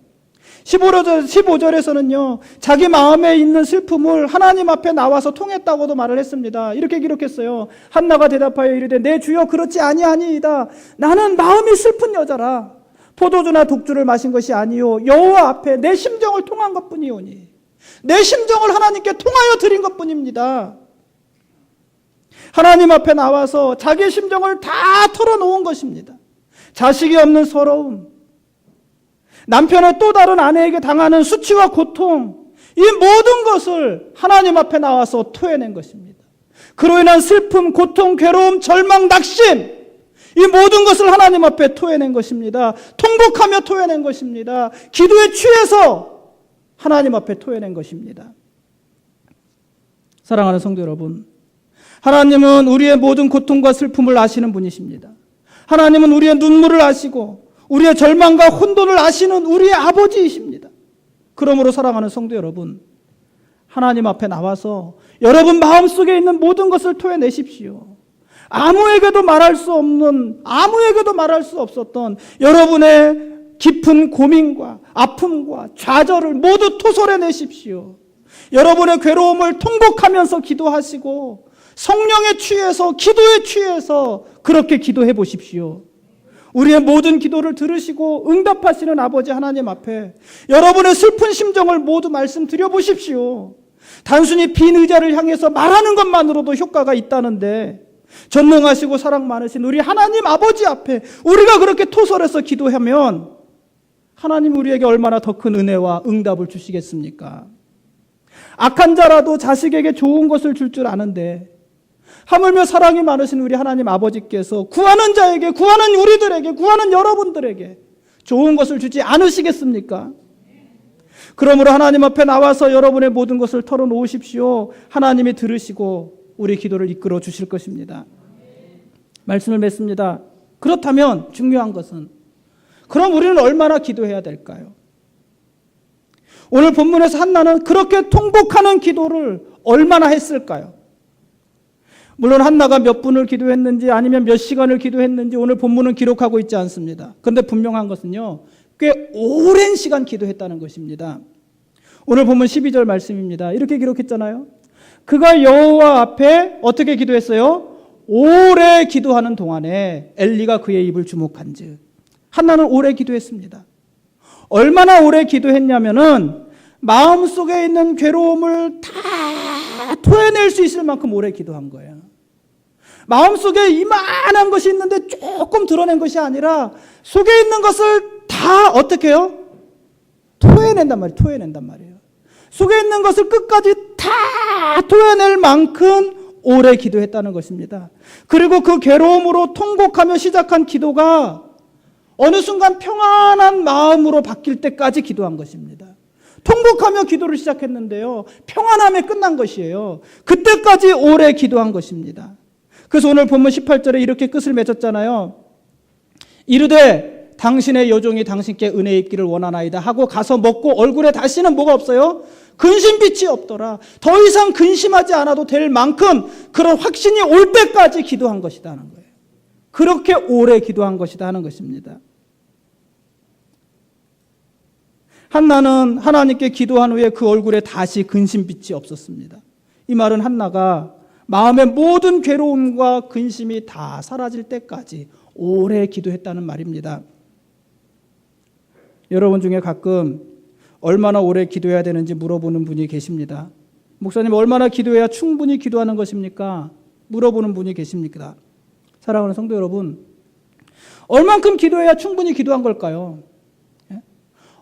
15절에서는요, 자기 마음에 있는 슬픔을 하나님 앞에 나와서 통했다고도 말을 했습니다. 이렇게 기록했어요. 한나가 대답하여 이르되 내 주여 그렇지 아니하니이다. 나는 마음이 슬픈 여자라. 포도주나 독주를 마신 것이 아니요 여호와 앞에 내 심정을 통한 것뿐이오니. 내 심정을 하나님께 통하여 드린 것뿐입니다. 하나님 앞에 나와서 자기의 심정을 다 털어놓은 것입니다. 자식이 없는 서러움, 남편의 또 다른 아내에게 당하는 수치와 고통, 이 모든 것을 하나님 앞에 나와서 토해낸 것입니다. 그로 인한 슬픔, 고통, 괴로움, 절망, 낙심, 이 모든 것을 하나님 앞에 토해낸 것입니다. 통곡하며 토해낸 것입니다. 기도에 취해서 하나님 앞에 토해낸 것입니다. 사랑하는 성도 여러분, 하나님은 우리의 모든 고통과 슬픔을 아시는 분이십니다. 하나님은 우리의 눈물을 아시고 우리의 절망과 혼돈을 아시는 우리의 아버지이십니다. 그러므로 사랑하는 성도 여러분, 하나님 앞에 나와서 여러분 마음속에 있는 모든 것을 토해내십시오. 아무에게도 말할 수 없었던 여러분의 깊은 고민과 아픔과 좌절을 모두 토설해내십시오. 여러분의 괴로움을 통곡하면서 기도하시고 성령에 취해서 기도에 취해서 그렇게 기도해 보십시오. 우리의 모든 기도를 들으시고 응답하시는 아버지 하나님 앞에 여러분의 슬픈 심정을 모두 말씀드려 보십시오. 단순히 빈 의자를 향해서 말하는 것만으로도 효과가 있다는데, 전능하시고 사랑 많으신 우리 하나님 아버지 앞에 우리가 그렇게 토설해서 기도하면 하나님 우리에게 얼마나 더 큰 은혜와 응답을 주시겠습니까? 악한 자라도 자식에게 좋은 것을 줄 줄 아는데 하물며 사랑이 많으신 우리 하나님 아버지께서 구하는 자에게, 구하는 우리들에게, 구하는 여러분들에게 좋은 것을 주지 않으시겠습니까? 그러므로 하나님 앞에 나와서 여러분의 모든 것을 털어놓으십시오. 하나님이 들으시고 우리 기도를 이끌어 주실 것입니다. 말씀을 맺습니다. 그렇다면 중요한 것은, 그럼 우리는 얼마나 기도해야 될까요? 오늘 본문에서 한나는 그렇게 통곡하는 기도를 얼마나 했을까요? 물론 한나가 몇 분을 기도했는지 아니면 몇 시간을 기도했는지 오늘 본문은 기록하고 있지 않습니다. 그런데 분명한 것은요, 꽤 오랜 시간 기도했다는 것입니다. 오늘 본문 12절 말씀입니다. 이렇게 기록했잖아요. 그가 여호와 앞에 어떻게 기도했어요? 오래 기도하는 동안에 엘리가 그의 입을 주목한즉. 한나는 오래 기도했습니다. 얼마나 오래 기도했냐면은 마음속에 있는 괴로움을 다 토해낼 수 있을 만큼 오래 기도한 거예요. 마음속에 이만한 것이 있는데 조금 드러낸 것이 아니라 속에 있는 것을 다 어떻게 해요? 토해낸단 말이에요. 속에 있는 것을 끝까지 다 토해낼 만큼 오래 기도했다는 것입니다. 그리고 그 괴로움으로 통곡하며 시작한 기도가 어느 순간 평안한 마음으로 바뀔 때까지 기도한 것입니다. 통곡하며 기도를 시작했는데요, 평안함에 끝난 것이에요. 그때까지 오래 기도한 것입니다. 그래서 오늘 본문 18절에 이렇게 끝을 맺었잖아요. 이르되 당신의 여종이 당신께 은혜 있기를 원하나이다 하고 가서 먹고 얼굴에 다시는 뭐가 없어요? 근심빛이 없더라. 더 이상 근심하지 않아도 될 만큼 그런 확신이 올 때까지 기도한 것이다 하는 거예요. 그렇게 오래 기도한 것이다 하는 것입니다. 한나는 하나님께 기도한 후에 그 얼굴에 다시 근심빛이 없었습니다. 이 말은 한나가 마음의 모든 괴로움과 근심이 다 사라질 때까지 오래 기도했다는 말입니다. 여러분 중에 가끔 얼마나 오래 기도해야 되는지 물어보는 분이 계십니다. 목사님, 얼마나 기도해야 충분히 기도하는 것입니까? 물어보는 분이 계십니까? 사랑하는 성도 여러분, 얼만큼 기도해야 충분히 기도한 걸까요?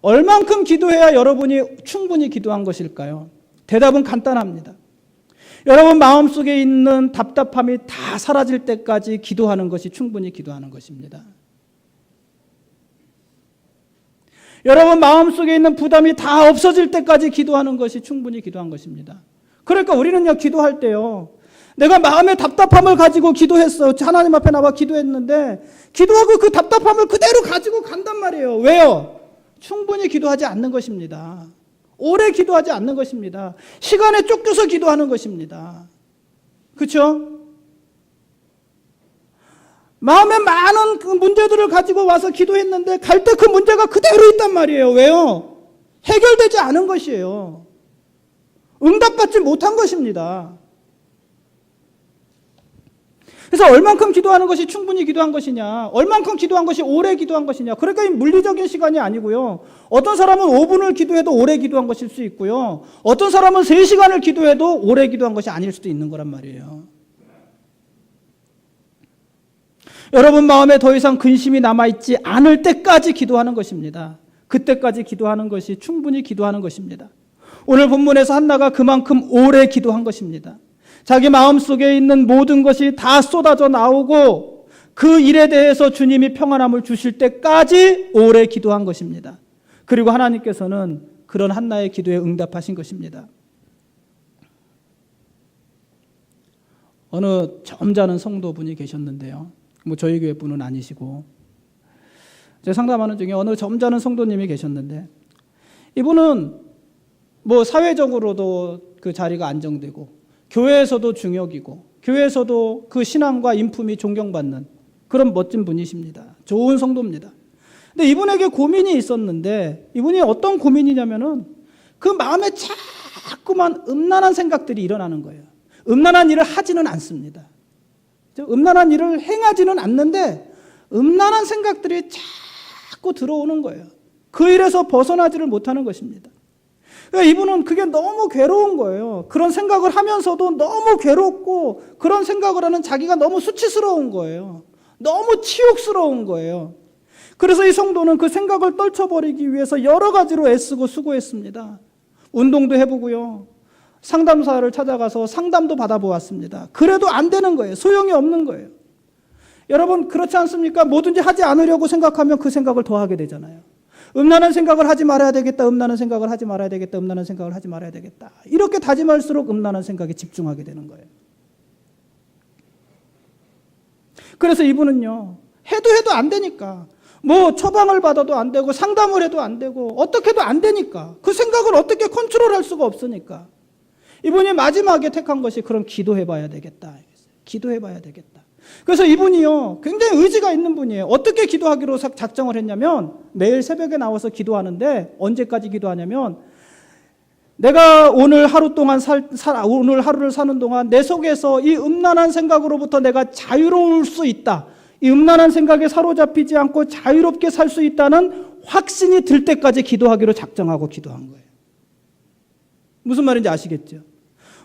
얼만큼 기도해야 여러분이 충분히 기도한 것일까요? 대답은 간단합니다. 여러분 마음속에 있는 답답함이 다 사라질 때까지 기도하는 것이 충분히 기도하는 것입니다. 여러분 마음속에 있는 부담이 다 없어질 때까지 기도하는 것이 충분히 기도한 것입니다. 그러니까 우리는요, 기도할 때요, 내가 마음의 답답함을 가지고 기도했어. 하나님 앞에 나와 기도했는데 기도하고 그 답답함을 그대로 가지고 간단 말이에요. 왜요? 충분히 기도하지 않는 것입니다. 오래 기도하지 않는 것입니다. 시간에 쫓겨서 기도하는 것입니다. 그렇죠? 마음에 많은 그 문제들을 가지고 와서 기도했는데 갈 때 그 문제가 그대로 있단 말이에요. 왜요? 해결되지 않은 것이에요. 응답받지 못한 것입니다. 그래서 얼만큼 기도하는 것이 충분히 기도한 것이냐, 얼만큼 기도한 것이 오래 기도한 것이냐. 그러니까 이 물리적인 시간이 아니고요, 어떤 사람은 5분을 기도해도 오래 기도한 것일 수 있고요, 어떤 사람은 3시간을 기도해도 오래 기도한 것이 아닐 수도 있는 거란 말이에요. 여러분 마음에 더 이상 근심이 남아있지 않을 때까지 기도하는 것입니다. 그때까지 기도하는 것이 충분히 기도하는 것입니다. 오늘 본문에서 한나가 그만큼 오래 기도한 것입니다. 자기 마음속에 있는 모든 것이 다 쏟아져 나오고 그 일에 대해서 주님이 평안함을 주실 때까지 오래 기도한 것입니다. 그리고 하나님께서는 그런 한나의 기도에 응답하신 것입니다. 어느 점잖은 성도분이 계셨는데요, 뭐 저희 교회 분은 아니시고, 제가 상담하는 중에 어느 점잖은 성도님이 계셨는데, 이분은 뭐 사회적으로도 그 자리가 안정되고 교회에서도 중역이고 교회에서도 그 신앙과 인품이 존경받는 그런 멋진 분이십니다. 좋은 성도입니다. 근데 이분에게 고민이 있었는데, 이분이 어떤 고민이냐면은 그 마음에 자꾸만 음란한 생각들이 일어나는 거예요. 음란한 일을 하지는 않습니다. 음란한 일을 행하지는 않는데 음란한 생각들이 자꾸 들어오는 거예요. 그 일에서 벗어나지를 못하는 것입니다. 그러니까 이분은 그게 너무 괴로운 거예요. 그런 생각을 하면서도 너무 괴롭고, 그런 생각을 하는 자기가 너무 수치스러운 거예요. 너무 치욕스러운 거예요. 그래서 이 성도는 그 생각을 떨쳐버리기 위해서 여러 가지로 애쓰고 수고했습니다. 운동도 해보고요, 상담사를 찾아가서 상담도 받아보았습니다. 그래도 안 되는 거예요. 소용이 없는 거예요. 여러분 그렇지 않습니까? 뭐든지 하지 않으려고 생각하면 그 생각을 더 하게 되잖아요. 음란한 생각을 하지 말아야 되겠다, 음란한 생각을 하지 말아야 되겠다, 음란한 생각을 하지 말아야 되겠다. 이렇게 다짐할수록 음란한 생각에 집중하게 되는 거예요. 그래서 이분은요, 해도 안 되니까, 뭐 처방을 받아도 안 되고 상담을 해도 안 되고 어떻게 해도 안 되니까, 그 생각을 어떻게 컨트롤할 수가 없으니까 이분이 마지막에 택한 것이 그럼 기도해봐야 되겠다. 기도해봐야 되겠다. 그래서 이분이요, 굉장히 의지가 있는 분이에요. 어떻게 기도하기로 작정을 했냐면, 매일 새벽에 나와서 기도하는데, 언제까지 기도하냐면, 내가 오늘 하루 동안 오늘 하루를 사는 동안 내 속에서 이 음란한 생각으로부터 내가 자유로울 수 있다, 이 음란한 생각에 사로잡히지 않고 자유롭게 살 수 있다는 확신이 들 때까지 기도하기로 작정하고 기도한 거예요. 무슨 말인지 아시겠죠?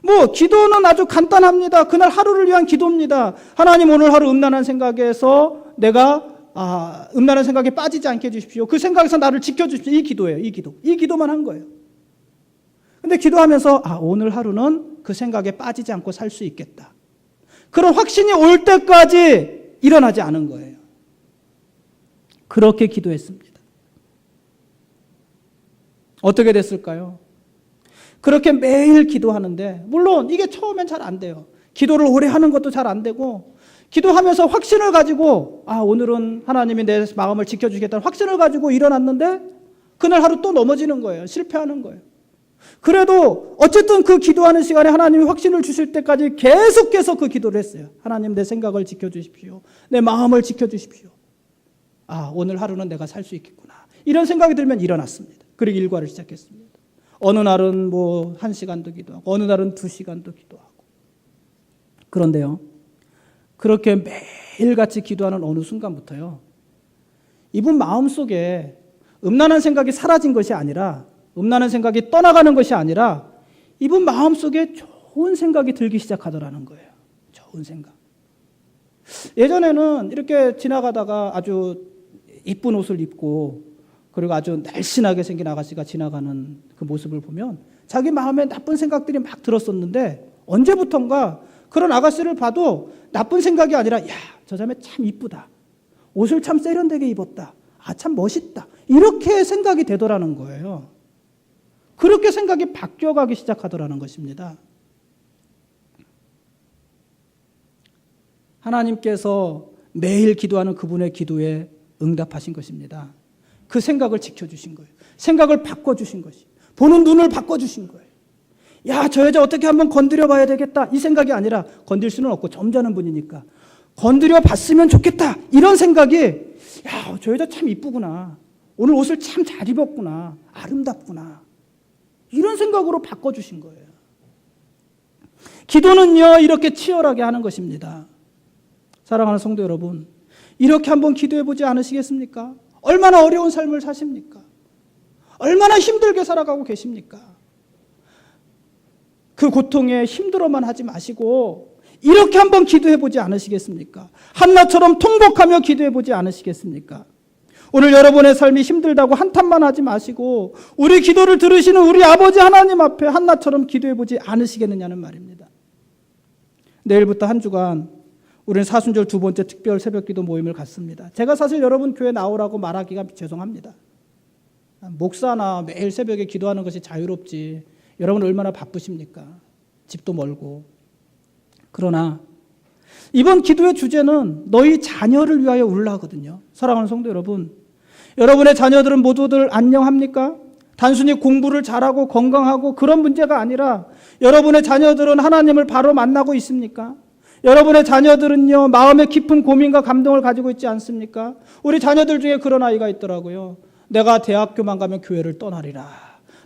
뭐 기도는 아주 간단합니다. 그날 하루를 위한 기도입니다. 하나님, 오늘 하루 음란한 생각에서 내가 음란한 생각에 빠지지 않게 해주십시오. 그 생각에서 나를 지켜주십시오. 이 기도예요. 이 기도만 한 거예요. 근데 기도하면서 오늘 하루는 그 생각에 빠지지 않고 살 수 있겠다, 그런 확신이 올 때까지 일어나지 않은 거예요. 그렇게 기도했습니다. 어떻게 됐을까요? 그렇게 매일 기도하는데, 물론 이게 처음엔 잘 안 돼요. 기도를 오래 하는 것도 잘 안 되고, 기도하면서 확신을 가지고 오늘은 하나님이 내 마음을 지켜주겠다는 확신을 가지고 일어났는데 그날 하루 또 넘어지는 거예요. 실패하는 거예요. 그래도 어쨌든 그 기도하는 시간에 하나님이 확신을 주실 때까지 계속해서 그 기도를 했어요. 하나님, 내 생각을 지켜주십시오. 내 마음을 지켜주십시오. 오늘 하루는 내가 살 수 있겠구나, 이런 생각이 들면 일어났습니다. 그리고 일과를 시작했습니다. 어느 날은 뭐 1시간도 기도하고, 어느 날은 2시간도 기도하고. 그런데요, 그렇게 매일같이 기도하는 어느 순간부터요, 이분 마음속에 음란한 생각이 사라진 것이 아니라, 음란한 생각이 떠나가는 것이 아니라 이분 마음속에 좋은 생각이 들기 시작하더라는 거예요. 좋은 생각. 예전에는 이렇게 지나가다가 아주 이쁜 옷을 입고 그리고 아주 날씬하게 생긴 아가씨가 지나가는 그 모습을 보면 자기 마음에 나쁜 생각들이 막 들었었는데, 언제부턴가 그런 아가씨를 봐도 나쁜 생각이 아니라, 야, 저 자매 참 이쁘다. 옷을 참 세련되게 입었다. 아, 참 멋있다. 이렇게 생각이 되더라는 거예요. 그렇게 생각이 바뀌어가기 시작하더라는 것입니다. 하나님께서 매일 기도하는 그분의 기도에 응답하신 것입니다. 그 생각을 지켜주신 거예요. 생각을 바꿔주신 것이. 보는 눈을 바꿔주신 거예요. 야, 저 여자 어떻게 한번 건드려 봐야 되겠다. 이 생각이 아니라, 건들 수는 없고 점잖은 분이니까 건드려 봤으면 좋겠다. 이런 생각이, 야, 저 여자 참 이쁘구나. 오늘 옷을 참 잘 입었구나. 아름답구나. 이런 생각으로 바꿔주신 거예요. 기도는요, 이렇게 치열하게 하는 것입니다. 사랑하는 성도 여러분, 이렇게 한번 기도해 보지 않으시겠습니까? 얼마나 어려운 삶을 사십니까? 얼마나 힘들게 살아가고 계십니까? 그 고통에 힘들어만 하지 마시고 이렇게 한번 기도해 보지 않으시겠습니까? 한나처럼 통곡하며 기도해 보지 않으시겠습니까? 오늘 여러분의 삶이 힘들다고 한탄만 하지 마시고 우리 기도를 들으시는 우리 아버지 하나님 앞에 한나처럼 기도해 보지 않으시겠느냐는 말입니다. 내일부터 한 주간 우리는 사순절 두 번째 특별 새벽기도 모임을 갖습니다. 제가 사실 여러분 교회 나오라고 말하기가 죄송합니다. 목사나 매일 새벽에 기도하는 것이 자유롭지, 여러분 얼마나 바쁘십니까? 집도 멀고. 그러나 이번 기도의 주제는 너희 자녀를 위하여 울라거든요. 사랑하는 성도 여러분, 여러분의 자녀들은 모두들 안녕합니까? 단순히 공부를 잘하고 건강하고 그런 문제가 아니라 여러분의 자녀들은 하나님을 바로 만나고 있습니까? 여러분의 자녀들은요, 마음의 깊은 고민과 감동을 가지고 있지 않습니까? 우리 자녀들 중에 그런 아이가 있더라고요. 내가 대학교만 가면 교회를 떠나리라.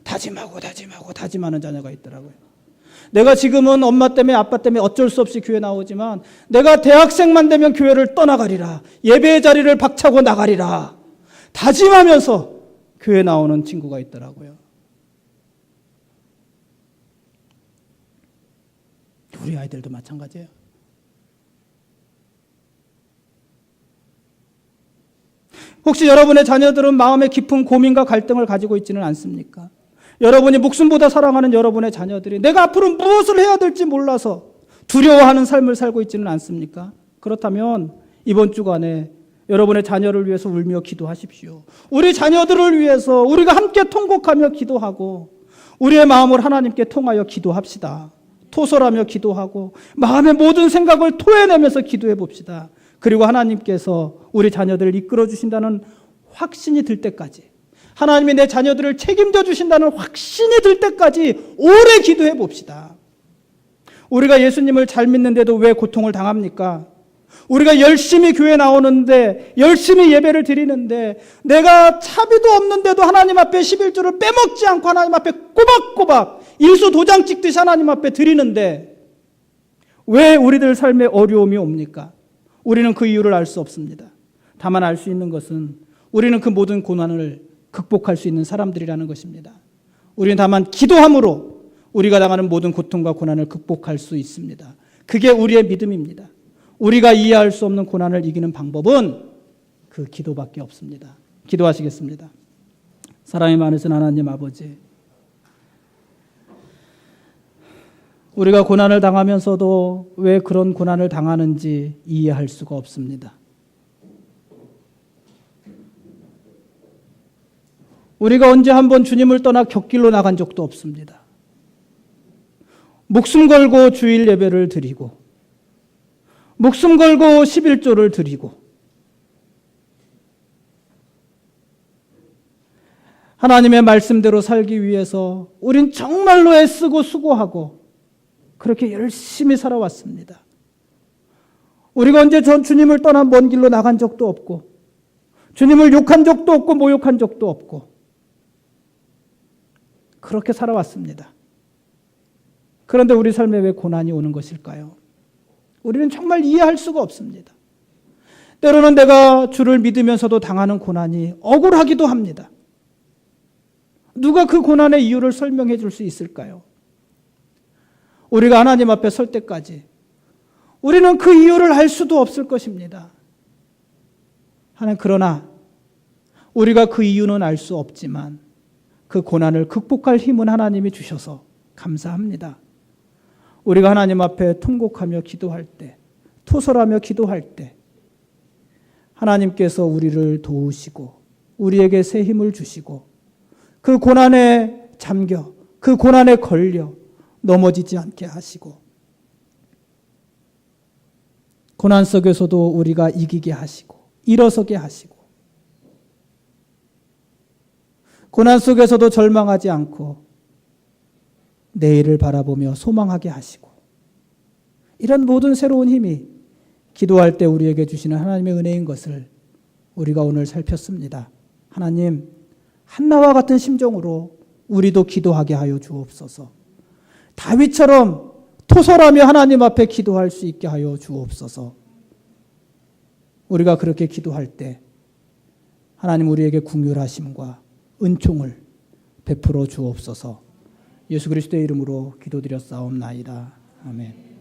다짐하는 자녀가 있더라고요. 내가 지금은 엄마 때문에 아빠 때문에 어쩔 수 없이 교회 나오지만 내가 대학생만 되면 교회를 떠나가리라. 예배의 자리를 박차고 나가리라. 다짐하면서 교회 나오는 친구가 있더라고요. 우리 아이들도 마찬가지예요. 혹시 여러분의 자녀들은 마음의 깊은 고민과 갈등을 가지고 있지는 않습니까? 여러분이 목숨보다 사랑하는 여러분의 자녀들이 내가 앞으로 무엇을 해야 될지 몰라서 두려워하는 삶을 살고 있지는 않습니까? 그렇다면 이번 주간에 여러분의 자녀를 위해서 울며 기도하십시오. 우리 자녀들을 위해서 우리가 함께 통곡하며 기도하고 우리의 마음을 하나님께 통하여 기도합시다. 토설하며 기도하고 마음의 모든 생각을 토해내면서 기도해 봅시다. 그리고 하나님께서 우리 자녀들을 이끌어 주신다는 확신이 들 때까지, 하나님이 내 자녀들을 책임져 주신다는 확신이 들 때까지 오래 기도해 봅시다. 우리가 예수님을 잘 믿는데도 왜 고통을 당합니까? 우리가 열심히 교회 나오는데, 열심히 예배를 드리는데, 내가 차비도 없는데도 하나님 앞에 11조를 빼먹지 않고 하나님 앞에 꼬박꼬박 일수 도장 찍듯이 하나님 앞에 드리는데 왜 우리들 삶에 어려움이 옵니까? 우리는 그 이유를 알 수 없습니다. 다만 알 수 있는 것은 우리는 그 모든 고난을 극복할 수 있는 사람들이라는 것입니다. 우리는 다만 기도함으로 우리가 당하는 모든 고통과 고난을 극복할 수 있습니다. 그게 우리의 믿음입니다. 우리가 이해할 수 없는 고난을 이기는 방법은 그 기도밖에 없습니다. 기도하시겠습니다. 사랑이 많으신 하나님 아버지, 우리가 고난을 당하면서도 왜 그런 고난을 당하는지 이해할 수가 없습니다. 우리가 언제 한번 주님을 떠나 곁길로 나간 적도 없습니다. 목숨 걸고 주일 예배를 드리고 목숨 걸고 11조를 드리고 하나님의 말씀대로 살기 위해서 우린 정말로 애쓰고 수고하고 그렇게 열심히 살아왔습니다. 우리가 언제 전 주님을 떠나 먼 길로 나간 적도 없고 주님을 욕한 적도 없고 모욕한 적도 없고 그렇게 살아왔습니다. 그런데 우리 삶에 왜 고난이 오는 것일까요? 우리는 정말 이해할 수가 없습니다. 때로는 내가 주를 믿으면서도 당하는 고난이 억울하기도 합니다. 누가 그 고난의 이유를 설명해 줄 수 있을까요? 우리가 하나님 앞에 설 때까지 우리는 그 이유를 알 수도 없을 것입니다. 하나님, 그러나 우리가 그 이유는 알 수 없지만 그 고난을 극복할 힘은 하나님이 주셔서 감사합니다. 우리가 하나님 앞에 통곡하며 기도할 때, 토설하며 기도할 때 하나님께서 우리를 도우시고 우리에게 새 힘을 주시고 그 고난에 잠겨, 그 고난에 걸려 넘어지지 않게 하시고 고난 속에서도 우리가 이기게 하시고 일어서게 하시고 고난 속에서도 절망하지 않고 내일을 바라보며 소망하게 하시고 이런 모든 새로운 힘이 기도할 때 우리에게 주시는 하나님의 은혜인 것을 우리가 오늘 살폈습니다. 하나님, 한나와 같은 심정으로 우리도 기도하게 하여 주옵소서. 다윗처럼 토설하며 하나님 앞에 기도할 수 있게 하여 주옵소서. 우리가 그렇게 기도할 때 하나님 우리에게 긍휼하심과 은총을 베풀어 주옵소서. 예수 그리스도의 이름으로 기도드렸사옵나이다. 아멘.